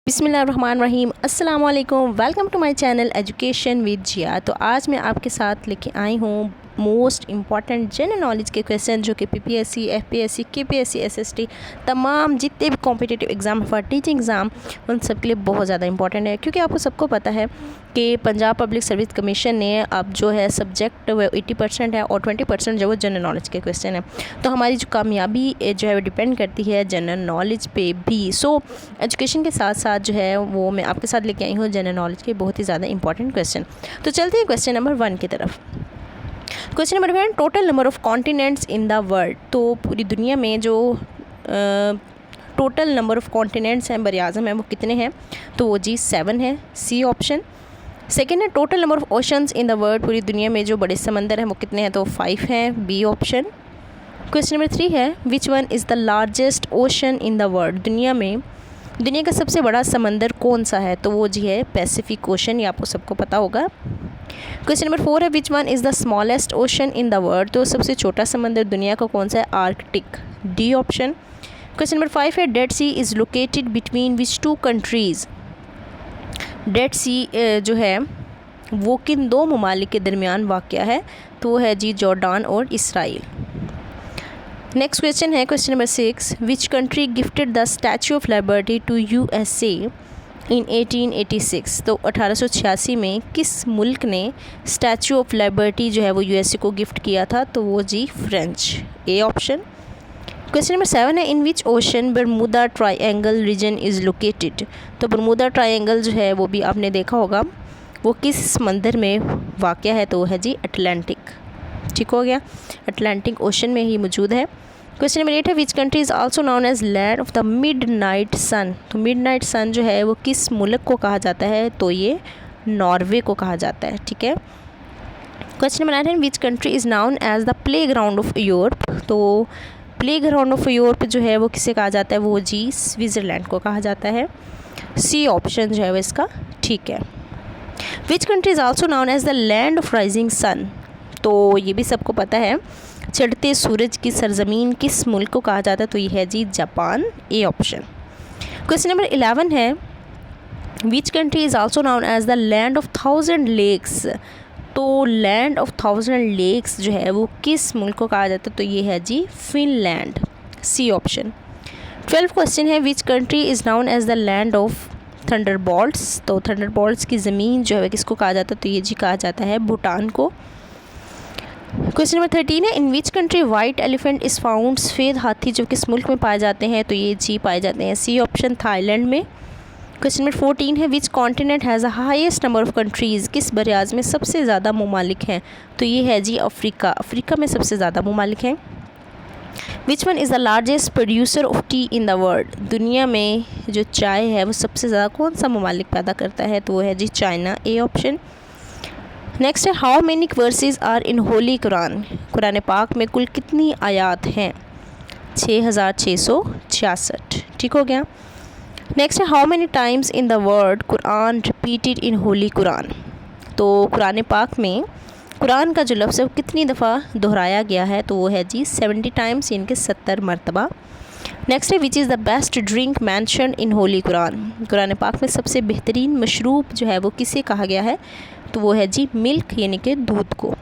बिस्मिल्लाहिर्रहमानिर्रहीम अस्सलाम वालेकुम। Welcome to my channel education with Zia. तो आज मैं आपके साथ लेके आई हूँ मोस्ट इम्पॉर्टेंट जनरल नॉलेज के क्वेश्चन जो कि पीपीएससी, एफपीएससी, केपीएससी, एसएसटी तमाम जितने भी competitive exam for teaching exam उन सब के लिए बहुत ज़्यादा इंपॉर्टेंट है। क्योंकि आपको सबको पता है कि पंजाब पब्लिक सर्विस कमीशन ने अब जो है सब्जेक्ट वो 80% है और 20% जो वो जनरल नॉलेज के क्वेश्चन है। तो हमारी जो कामयाबी जो है वो डिपेंड करती है जनरल नॉलेज पे भी। सो एजुकेशन के साथ साथ जो है वो मैं आपके साथ लेके आई हूँ जनरल नॉलेज के बहुत ही ज़्यादा इंपॉर्टेंट क्वेश्चन। तो चलते हैं क्वेश्चन नंबर 1 की तरफ। Question number 1, total number of continents in the world. तो पूरी दुनिया में जो टोटल नंबर ऑफ़ कॉन्टिनेंट्स हैं, बर आज़म हैं, वो कितने हैं? तो वो जी 7 है, सी ऑप्शन। सेकेंड है total number of oceans in the world. पूरी दुनिया में जो बड़े समंदर हैं वो कितने हैं? तो 5 हैं, बी ऑप्शन। क्वेश्चन नंबर 3 है which one is the largest ocean in the world. दुनिया का सबसे बड़ा समंदर कौन सा है? तो वो जी है पैसिफिक ओशन, ये आपको सबको पता होगा। क्वेश्चन नंबर 4 है which one is the smallest ocean in the world. तो सबसे छोटा समंदर दुनिया का कौन सा है? Arctic, D option. Question number 5 है Dead Sea is located between which 2 countries. Dead Sea जो है वो किन 2 ममालिक के दरमियान वाक़या है? तो वो है जी जॉर्डान और इसराइल। नेक्स्ट क्वेश्चन है question number 6, which country gifted the Statue of Liberty to USA in 1886। तो 1886 में किस मुल्क ने स्टैचू ऑफ लिबर्टी जो है वो यूएसए को गिफ्ट किया था? तो वो जी French, A option. Question number 7 है in which ocean Bermuda Triangle region is located. तो बरमूदा ट्रायंगल जो है वो भी आपने देखा होगा, वो किस समंदर में वाक़या है? तो वो है जी अटलांटिक, ठीक हो गया, अटलांटिक ओशन में ही मौजूद है। क्वेश्चन नंबर 8 है which country is also known as land of the midnight sun. तो मिड नाइट सन जो है वो किस मुल्क को कहा जाता है? तो ये नॉर्वे को कहा जाता है, ठीक है। क्वेश्चन नंबर 9 है which country is known as the playground of Europe. तो प्ले ग्राउंड ऑफ यूरोप जो है वो किसे कहा जाता है? वो जी स्विट्ज़रलैंड को कहा जाता है, सी ऑप्शन जो है वो इसका ठीक है। Which country is also known as the land of rising sun. तो ये भी सबको पता है, चढ़ते सूरज की सरजमीन किस मुल्क को कहा जाता है? तो ये है जी Japan, A option. Question number 11 है which country is also known as the land of 1000 lakes. तो लैंड ऑफ 1000 लेक्स जो है वो किस मुल्क को कहा जाता है? तो ये है जी फिनलैंड, सी ऑप्शन। 12 क्वेश्चन है which country is known as the land of thunderbolts. तो थंडरबोल्ट्स की ज़मीन जो है किसको कहा जाता है? तो ये जी कहा जाता है भूटान को। क्वेश्चन नंबर 13 है in which country white elephant is found. सफ़ेद हाथी जो किस मुल्क में पाए जाते हैं? तो ये जी पाए जाते हैं, सी ऑप्शन, थाईलैंड में। क्वेश्चन नंबर 14 है which continent has the highest number of countries. किस बरआज़म में सबसे ज़्यादा ममालिक हैं? तो ये है जी अफ्रीका, अफ्रीका में सबसे ज़्यादा ममालिक हैं। विच one is the largest producer of T in the world. दुनिया में जो चाय है वो सबसे ज़्यादा कौन सा ममालिक पैदा करता है? तो वो है जी चाइना, ए ऑप्शन। नेक्स्ट है how many verses are in Holi Quran. Quran पाक में कुल कितनी आयात हैं? 6666, ठीक हो गया। नेक्स्ट है how many times in the word Quran repeated in Holi Quran. तो कुरान पाक में कुरान का जो लफ्ज़ है वो कितनी दफ़ा दोहराया गया है? तो वो है जी 70 टाइम्स, यानी कि 70 मरतबा। नेक्स्ट है which is the best drink mention in Holi Quran. Quran पाक में सबसे बेहतरीन मशरूब जो है वो किसे कहा गया है? तो वो है जी मिल्क, यानी कि दूध को।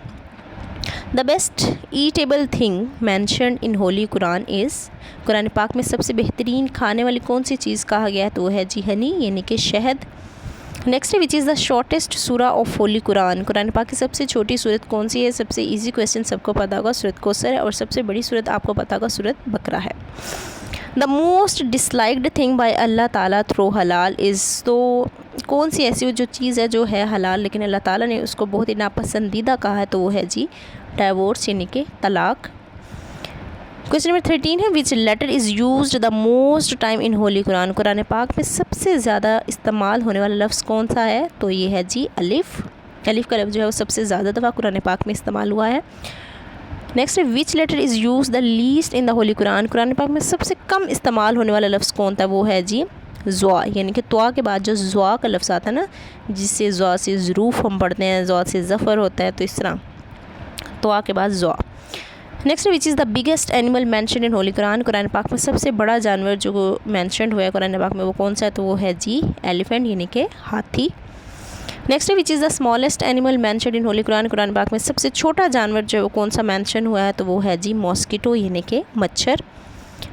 The best eatable thing mention in Holi Quran is. Quran पाक में सबसे बेहतरीन खाने वाली कौन सी चीज़ कहा गया है? तो वो है जी हनी, यानी कि शहद। नेक्स्ट है विच इज़ द शॉर्टेस्ट सूरा ऑफ होली कुरान। कुरान पाक की सबसे छोटी सूरत कौन सी है? सबसे इजी क्वेश्चन सबको पता होगा, सूरत कौसर है। और सबसे बड़ी सूरत आपको पता होगा, सूरत बकरा है। The most disliked thing by Allah Taala through हलाल इज़। तो कौन सी ऐसी जो चीज़ है जो है हलाल लेकिन अल्लाह ताला ने उसको बहुत ही नापसंदीदा कहा है? तो वो है जी डाइवोर्स, यानी कि तलाक। क्वेश्चन नंबर 13 है which letter is used the most time in Holi Quran. Quran पाक में सबसे ज़्यादा इस्तेमाल होने वाला लफ्ज़ कौन सा है? तो ये है जी अलिफ़। अलिफ़ का लफ्ज़ जो है वो सबसे ज़्यादा दफ़ा कुरान पाक में इस्तेमाल हुआ है। नेक्स्ट है which letter is use the least in the Holy Quran. Quran पाक में सबसे कम इस्तेमाल होने वाला लफ्ज़ कौन था? वो है जी ज़्वा, यानी कि त्वा के बाद जो ज़्वा का लफ्ज़ आता है ना, जिससे ज़्वा से ज़रूफ हम पढ़ते हैं, ज़्वा से ज़फ़र होता है, तो इस तरह त्वा के बाद ज़्वा। Next which is the biggest animal mention in Holi Quran. Quran पाक में सबसे बड़ा जानवर जो मैंशन हुआ है कुरान पाक में वो कौन सा है, तो वो है जी एलिफेंट यानी कि हाथी। Next which is the smallest animal mention in Holi Quran. Quran पाक में सबसे छोटा जानवर जो है वो कौन सा मैंशन हुआ है, तो वो है जी मॉस्किटो यानी कि मच्छर।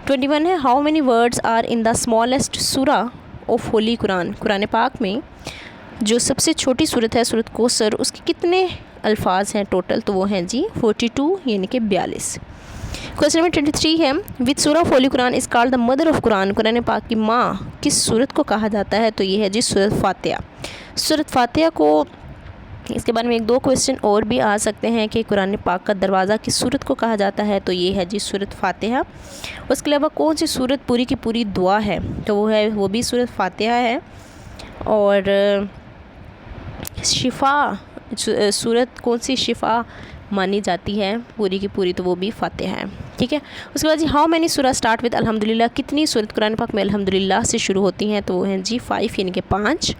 21 है how many words are in the smallest surah of holy Quran. Quran पाक में जो सबसे छोटी सूरत है सूरत कौसर, उसके कितने अल्फाज हैं टोटल, तो वो हैं जी 42 यानी कि 42। क्वेश्चन नंबर 23 है विच सूरा of holy Quran is called the mother of Quran. Quran पाक की माँ किस सूरत को कहा जाता है, तो ये है जी सूरत फातिहा। सूरत फातिहा को, इसके बारे में एक दो क्वेश्चन और भी आ सकते हैं कि कुरान पाक का दरवाज़ा किस सूरत को कहा जाता है, तो ये है जी सूरत फातिहा। उसके अलावा कौन सी सूरत पूरी की पूरी दुआ है, तो वो भी सूरत फातिहा है। और शिफा सूरत कौन सी शिफा मानी जाती है पूरी की पूरी, तो वो भी फातिहा है। ठीक है, उसके बाद जी हाउ मैनी सूरा स्टार्ट विद अल्हम्दुलिल्लाह। कितनी सूरत कुरान पाक में अल्हम्दुलिल्लाह से शुरू होती हैं, तो वो हैं जी 5 यानी कि 5।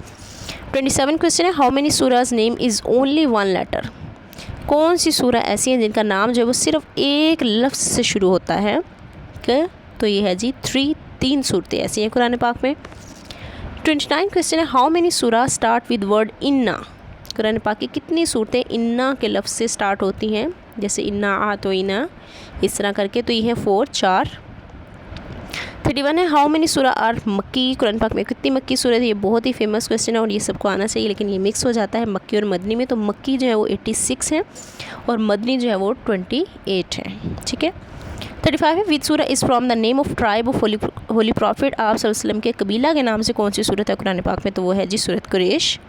27 क्वेश्चन है how many surahs name is only 1 letter. कौन सी सूरा ऐसी है जिनका नाम जो है वो सिर्फ एक लफ्ज़ से शुरू होता है, तो ये है जी 3 सूरतें ऐसी हैं कुरान पाक में। 29 क्वेश्चन है हाउ मैनी सूरा स्टार्ट विद वर्ड इन्ना। कुरान पाक की कितनी सूरतें इन्ना के लफ्ज़ से स्टार्ट होती हैं, जैसे इन्ना आ तो इन्ना इस तरह करके, तो ये है 4। 31 है हाउ मैनी सूरा आर मक्की। कुरान पाक में कितनी मक्की सूरत है, ये बहुत ही फेमस क्वेश्चन है और ये सबको आना चाहिए, लेकिन ये मिक्स हो जाता है मक्की और मदनी में। तो मक्की जो है वो 86 है और मदनी जो है वो 28 है। ठीक है, 35 है which surah is from the name of tribe of holy prophet. आप सल्लल्लाहु अलैहि वसल्लम के कबीला के नाम से कौन सी सूरत है कुरान पाक में, तो वो है जी सूरत कुरैश।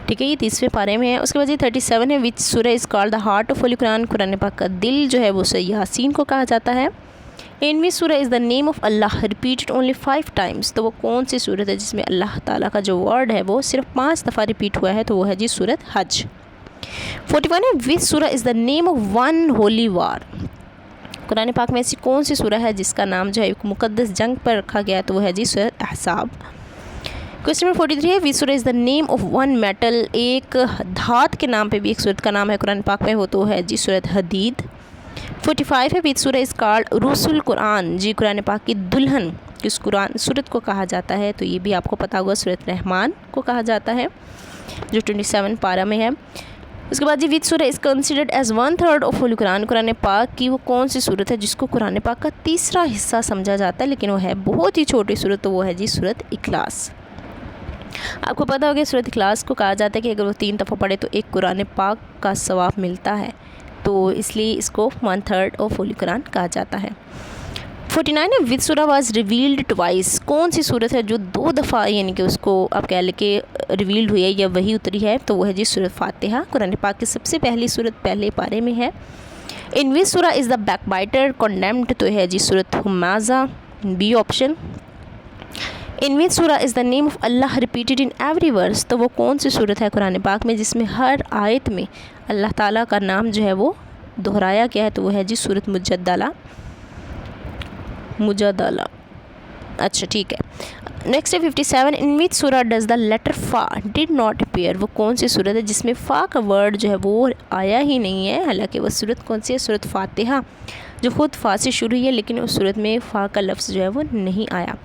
ठीक है, ये 30वें पारे में है। उसके बाद ये 37 है which surah is called the heart of holy Quran. Quran पाक का दिल जो है वो सूरह यासीन को कहा जाता है। In which surah is the name of Allah repeated only 5 times. तो वो कौन सी सूरत है जिसमें अल्लाह ताला का जो वर्ड है वो सिर्फ 5 दफ़ा रिपीट हुआ है, तो वो है जी सूरत हज। 41 है which surah is the name of 1 holy war. कुरान पाक में ऐसी कौन सी सूरा है जिसका नाम जो है एक मुक़द्दस जंग पर रखा गया है, तो वो है जी सूरत अहज़ाब। क्वेश्चन नंबर 43 है which surah is the name of 1 metal. एक धात के नाम पे भी एक सूरत का नाम है कुरान पाक में, वो तो है जी सूरत हदीद। 45 है which surah is called रूसुल Quran. जी कुरान पाक की दुल्हन किस कुरान सूरत को कहा जाता है, तो ये भी आपको पता होगा सूरत रहमान को कहा जाता है जो 27 पारा में है। उसके बाद जी which surah is considered as 1/3 of holy Quran. Quran पाक की वो कौन सी सूरत है जिसको कुरान पाक का तीसरा हिस्सा समझा जाता है, लेकिन वो है बहुत ही छोटी सूरत, तो वो है जी सूरत इखलास। आपको पता होगा सूरत इखलास को कहा जाता है कि अगर वो 3 दफ़ा पढ़े तो एक कुरान पाक का सवाब मिलता है, तो इसलिए इसको 1/3 ऑफ होली कुरान कहा जाता है। 49 है विच सूरा वाज रिवील्ड ट्वाइस। कौन सी सूरत है जो 2 दफ़ा यानी कि उसको आप कह लें कि रिवील्ड हुई है या वही उतरी है, तो वो है जी सूरत फातिहा। कुरान पाक की सबसे पहली सूरत पहले पारे में है। In which surah is the बैकबाइटर condemned. तो है जी सूरत हुमाज़ा, B option. In which surah is the name of Allah repeated in every verse. तो वो कौन सी सूरत है कुरान पाक में जिसमें हर आयत में अल्लाह ताला का नाम जो है वो दोहराया गया है, तो वो है जी सूरत मुजद्दला। अच्छा ठीक है। नेक्स्ट है 57 in which surah does the letter फ़ा डिड नॉट अपीयर। वो कौन सी सूरत है जिसमें फ़ा का वर्ड जो है वो आया ही नहीं है, हालांकि वह सूरत कौन सी है, सूरत फातिहा जो ख़ुद फ़ा से शुरू हुई है, लेकिन उस सूरत में फ़ा का लफ्ज़ जो है वो नहीं आया।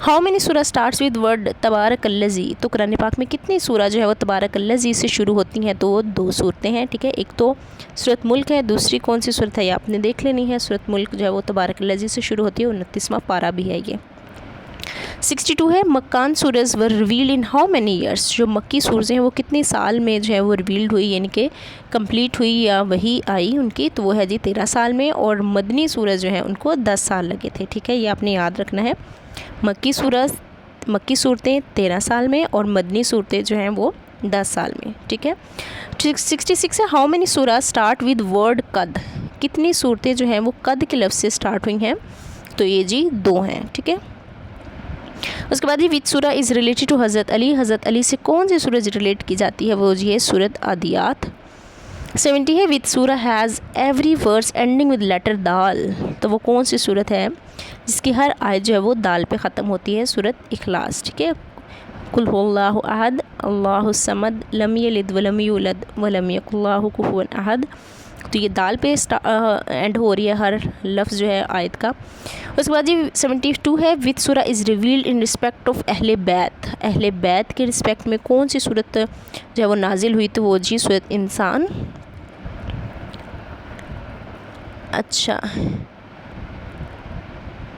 हाउ मैनी सूरा स्टार्ट्स विद वर्ड तबारकल्लज़ी। तो कुरान पाक में कितनी सूरा जो है वो तबारकल्लज़ी से शुरू होती हैं, तो 2 सूरतें हैं। ठीक है, एक तो सूरत मुल्क है, दूसरी कौन सी सूरत है ये आपने देख लेनी है। सूरत मुल्क जो है वो तबारकल्लज़ी से शुरू होती है, 29वां पारा भी है ये। 62 है Meccan surahs were revealed in how many years. जो मक्की सूरजें हैं वो कितने साल में जो है वो रिवील्ड हुई यानी कि कंप्लीट हुई या वही आई उनकी, तो वो है जी 13 साल में। और मदनी सूरज जो है उनको 10 साल लगे थे। ठीक है, ये आपने याद रखना है। मक्की सूरतें 13 साल में और मदनी सूरतें जो हैं वो 10 साल में। ठीक है, 66 है हाउ मैनी सूरा स्टार्ट विद वर्ड कद। कितनी सूरतें जो हैं वो कद के लफ्ज़ से स्टार्ट हुई हैं, तो ये जी 2 हैं। ठीक है, उसके बाद ये विच सूरा इज़ रिलेटेड टू हज़रत अली। हज़रत अली से कौन सी सूरत रिलेट की जाती है, वो जी है सूरत आदियात। 70 है which surah has every verse ending with letter दाल। तो वो कौन सी सूरत है जिसकी हर आयत जो है वो दाल पे ख़त्म होती है, सूरत इखलास। ठीक है, कुल हुवल्लाहु अहद अल्लाहुस समद लम यलिद वलम यूलद वलम यकुल लहू कुफुवन अहद। तो ये दाल पे एंड हो रही है हर लफ्ज़ जो है आयत का। उसके बाद जी 72 है, which surah is revealed in respect of अहले बैत। अहले बैत के रिस्पेक्ट में कौन सी सूरत जो है वो नाजिल हुई, तो वो जी सूरत इंसान। अच्छा,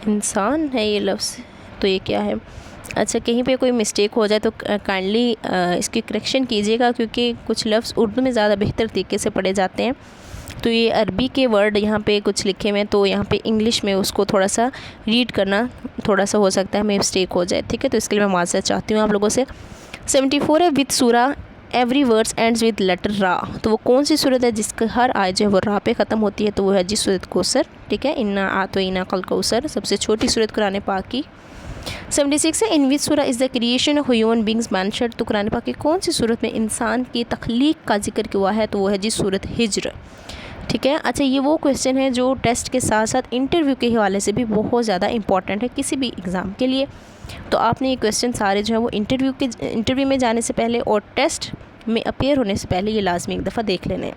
इंसान है ये लफ्ज़, तो ये क्या है? अच्छा, कहीं पे कोई मिस्टेक हो जाए तो काइंडली इसकी करेक्शन कीजिएगा, क्योंकि कुछ लफ्ज़ उर्दू में ज़्यादा बेहतर तरीके से पढ़े जाते हैं। तो ये अरबी के वर्ड यहाँ पे कुछ लिखे हुए हैं, तो यहाँ पे इंग्लिश में उसको थोड़ा सा रीड करना थोड़ा सा हो सकता है मिस्टेक हो जाए, ठीक है। तो इसके लिए मैं माज़रत चाहती हूँ आप लोगों से। 74 है, with surah every words ends with letter ra. तो वो कौन सी सूरत है जिसका हर आयत जो है वो रा पे ख़त्म होती है, तो वो है जी सूरत कौसर, ठीक है। इन्ना आतोइना कल कौसर, सबसे छोटी सूरत कुरान पाक की। 76 है, in which surah is the creation of human beings mentioned. तो कुरान पाक की कौन सी सूरत में इंसान की तख्लीक का जिक्र हुआ है, तो वो है जी सूरत हिज्र, ठीक है। अच्छा, ये वो क्वेश्चन है जो टेस्ट के साथ साथ इंटरव्यू के हवाले से भी बहुत ज़्यादा इंपॉर्टेंट है किसी भी एग्ज़ाम के लिए। तो आपने ये क्वेश्चन सारे जो है वो इंटरव्यू में जाने से पहले और टेस्ट में अपीयर होने से पहले ये लाजमी एक दफ़ा देख लेने हैं।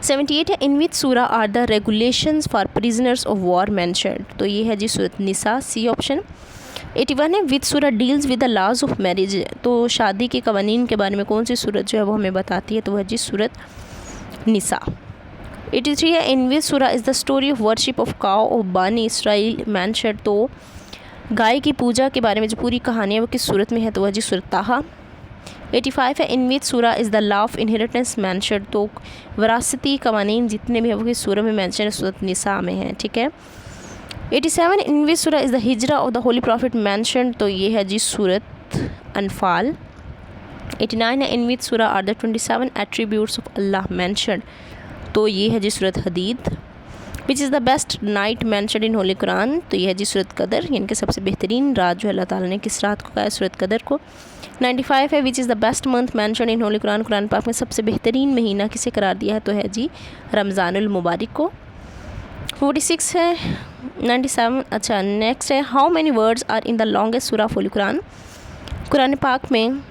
78 है, in which surah are the regulations for prisoners of war mentioned. तो ये है जी सूरत निसा, सी ऑप्शन। 81 है, which surah deals with the laws of marriage. तो शादी के कवानीन के बारे में कौन सी सूरत जो है वो हमें बताती है, तो वह जी सूरत निसा। 83 है, in which surah is the story of worship of cow of बानी इसराइल मैंशनड। तो गाय की पूजा के बारे में जो पूरी कहानी है वो किस सूरत में है, तो वह जी सूरत ताहा। 85 है, in which surah is the law of inheritance mentioned. तो वरासती कवानीन जितने भी हैं वो किस सूरत में मैंशन है, सूरत निसा में है, ठीक है। 87 in which surah is the hijra of the Holy Prophet mentioned. तो ये है जी सूरत अनफाल। 89 है, in which surah are the 27 attributes of Allah mentioned. तो ये है जी सूरत हदीद। Which is the best night mentioned in Holi Quran. तो ये है जी सूरत कदर, यानी कि सबसे बेहतरीन रात जो अल्लाह ताला ने किस रात को कहा है, सूरत कदर को। 95 है, which is the best month mentioned in Holi Quran. Quran पाक में सबसे बेहतरीन महीना किसे करार दिया है, तो है जी रमज़ानुल मुबारक को। 46 है, 97। अच्छा, नेक्स्ट है, how many words are in the longest surah of holy Quran. Quran पाक में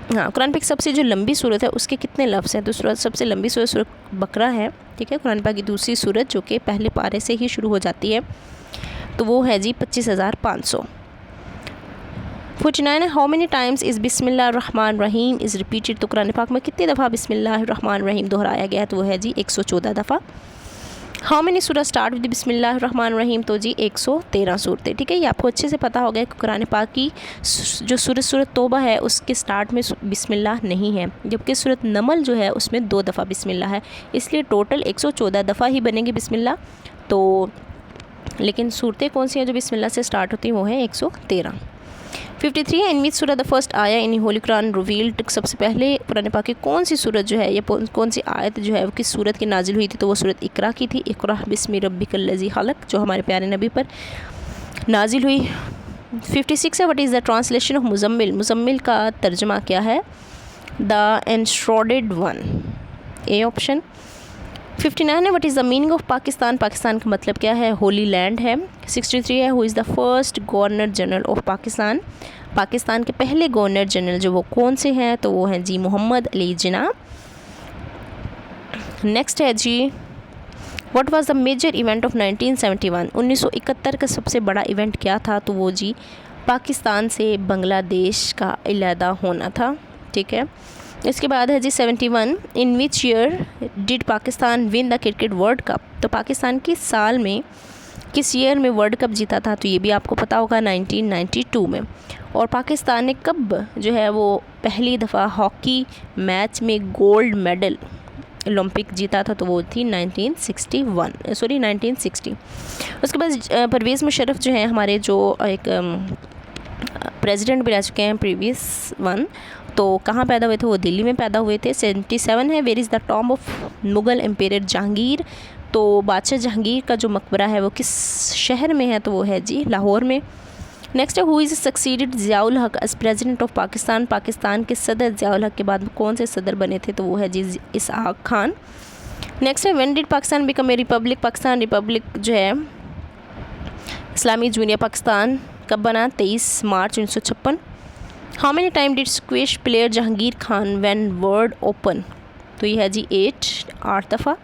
कुरान पाक सबसे जो लंबी सूरत है उसके कितने लफ्ज़ हैं, तो सूरत सबसे लंबी सूरत बकरा है, ठीक है। कुरान पाक की दूसरी सूरत जो कि पहले पारे से ही शुरू हो जाती है, तो वो है जी 25,500। 49 है, how many times is Bismillah Rahman Rahim is repeated. तो कुरान पाक में कितनी दफ़ा बिस्मिल्लाह रहमान रहीम दोहराया गया है, तो वो है जी 114 दफ़ा। हाउ मेनी सूरा स्टार्ट विद बिस्मिल्लाह रहमान रहीम। तो जी 113 सूरतें, ठीक है। ये आपको अच्छे से पता हो गया कि कुरान पाक की जो सूरत तौबा है उसके स्टार्ट में बिस्मिल्लाह नहीं है, जबकि सूरत नमल जो है उसमें 2 दफ़ा बिस्मिल्लाह है, इसलिए टोटल 114 दफ़ा ही बनेंगे बिस्मिल्लाह। तो लेकिन सूरतें कौन सी हैं जो बिस्मिल्लाह से स्टार्ट होती हैं, वो है 113। 53 है, in which Surat the first आया इन होली कुरान रिवील्ड। सबसे पहले कुरान पाक की कौन सी सूरत जो है या कौन सी आयत जो है वो किस सूरत की नाजिल हुई थी, तो वो सूरत इकरा की थी। इकरा बिस्मि रब्बिकल लज़ी खलक, जो हमारे प्यारे नबी पर नाजिल हुई। 56 है, what is the translation of Muzammil. Muzammil का तर्जमा क्या है, द एनश्रोडेड वन, ए ऑप्शन। 59 है, what is the meaning of Pakistan. Pakistan का मतलब क्या है, होली लैंड है। 63 है, who is the first governor general of Pakistan. Pakistan के पहले गवर्नर जनरल जो वो कौन से हैं, तो वो हैं जी मोहम्मद अली जिन्ना। नेक्स्ट है जी, what was the major event of 1971। 1971 का सबसे बड़ा इवेंट क्या था, तो वो जी पाकिस्तान से बांग्लादेश का अलहदा होना था, ठीक है। इसके बाद है जी 71, in which year did Pakistan win the cricket World Cup. तो पाकिस्तान किस साल में किस ईयर में वर्ल्ड कप जीता था, तो ये भी आपको पता होगा 1992 में। और पाकिस्तान ने कब जो है वो पहली दफ़ा हॉकी मैच में गोल्ड मेडल ओलंपिक जीता था, तो वो थी 1960। उसके बाद परवेज़ मुशर्रफ जो है हमारे जो एक प्रेसिडेंट भी रह चुके हैं प्रीवियस वन, तो कहाँ पैदा हुए थे, वो दिल्ली में पैदा हुए थे। 77 है, where is the tomb of Mughal empire Jahangir. तो बादशाह जहांगीर का जो मकबरा है वो किस शहर में है, तो वो है जी लाहौर में। नेक्स्ट है, who is succeeded Ziaul Haq as president of Pakistan. Pakistan के सदर ज़ियाउल हक के बाद कौन से सदर बने थे, तो वो है जी इसहाक खान। नेक्स्ट है, when did Pakistan become a Republic. Pakistan Republic जो है इस्लामी जूनियर पाकिस्तान कब बना, 23 मार्च 1956। How many time did squash player Jahangir Khan when world open. तो ये है जी 8 दफ़ा।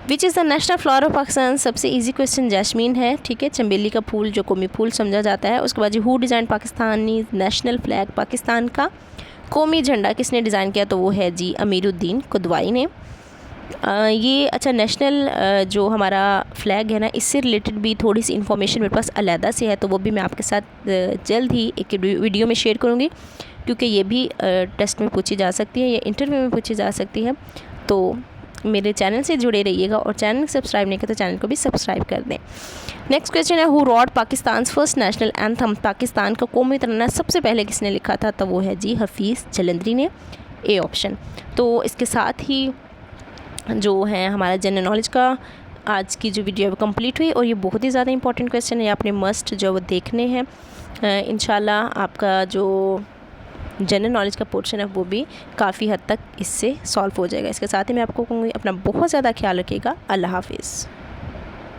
विच is the national flower of Pakistan, सबसे इजी क्वेश्चन जैस्मीन है, ठीक है, चमेली का फूल जो कौमी फूल समझा जाता है। उसके बाद जी who design Pakistani national flag, Pakistan का कौमी झंडा किसने डिज़ाइन किया, तो वो है जी अमीरुद्दीन कुदवाई ने। ये अच्छा नेशनल जो हमारा फ्लैग है ना, इससे रिलेटेड भी थोड़ी सी इन्फॉर्मेशन मेरे पास अलहदा से है, तो वो भी मैं आपके साथ जल्द ही एक वीडियो में शेयर करूँगी, क्योंकि ये भी टेस्ट में पूछी जा सकती है या इंटरव्यू में पूछी जा सकती है। तो मेरे चैनल से जुड़े रहिएगा, और चैनल सब्सक्राइब नहीं किया तो चैनल को भी सब्सक्राइब कर दें। नेक्स्ट क्वेश्चन है who rot Pakistan first national anthem, Pakistan का कौमी तराना सबसे पहले किसने लिखा था, तो वो है जी हफीज़ जलंधरी ने, ए ऑप्शन। तो इसके साथ ही जो है हमारा जनरल नॉलेज का आज की जो वीडियो है कंप्लीट हुई, और ये बहुत ही ज़्यादा इंपॉर्टेंट क्वेश्चन है, आपने मस्ट जो वो देखने हैं। इंशाल्लाह आपका जो जनरल नॉलेज का पोर्शन है वो भी काफ़ी हद तक इससे सॉल्व हो जाएगा। इसके साथ ही मैं आपको कहूँगी अपना बहुत ज़्यादा ख्याल रखिएगा। अल्लाह हाफिज़।